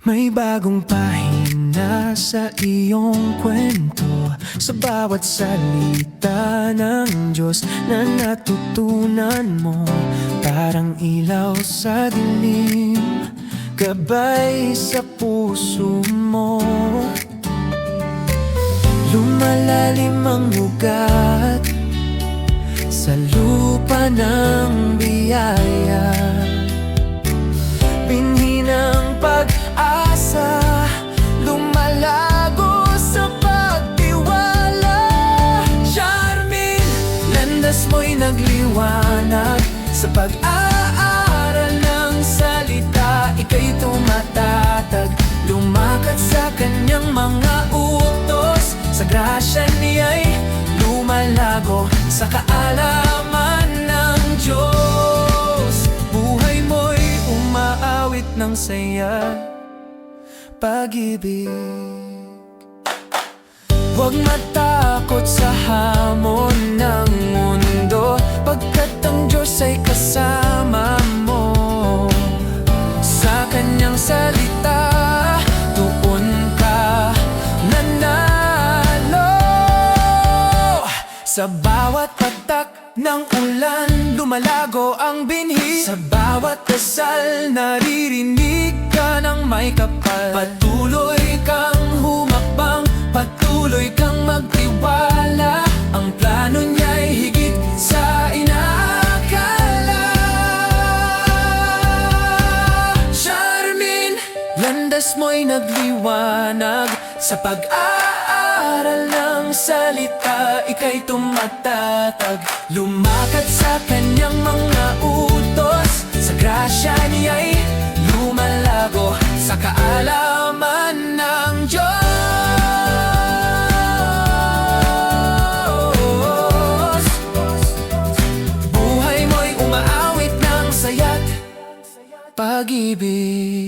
May bagong pahina sa iyong kwento, sa bawat salita ng Diyos na natutunan mo. Parang ilaw sa dilim, gabay sa puso mo. Lumalalim ang ugat sa lupa ng biyaya, binhi ng pag-asa, lumalago sa pagtiwala. Charmin, landas mo'y nagliwanag sa pag-aaral ng salita. Ika'y tumatatag, lumakad sa kanyang mga utos. Sa grasya niya'y lumalago sa kaalaman ng Diyos. Buhay mo'y umaawit ng saya, pag-ibig. Huwag matakot sa hamon ng mundo, pagkat ang Diyos ay kasama mo. Sa kanyang salita, doon ka nanalo. Sa bawat patak ng ulan, lumalago ang binhi. Sa bawat dasal, naririnig ka ng may kapal. Patuloy kang humakbang, patuloy kang magtiwala. Ang plano niya'y higit sa inaakala. Charmin, landas mo'y nagliwanag sa pag-aaral ng salita. Ika'y tumatatag, lumakad sa kanyang mga utos. Sa grasya niya'y lumalago sa kaalaman ng Diyos. Buhay mo'y umaawit ng saya't pag-ibig.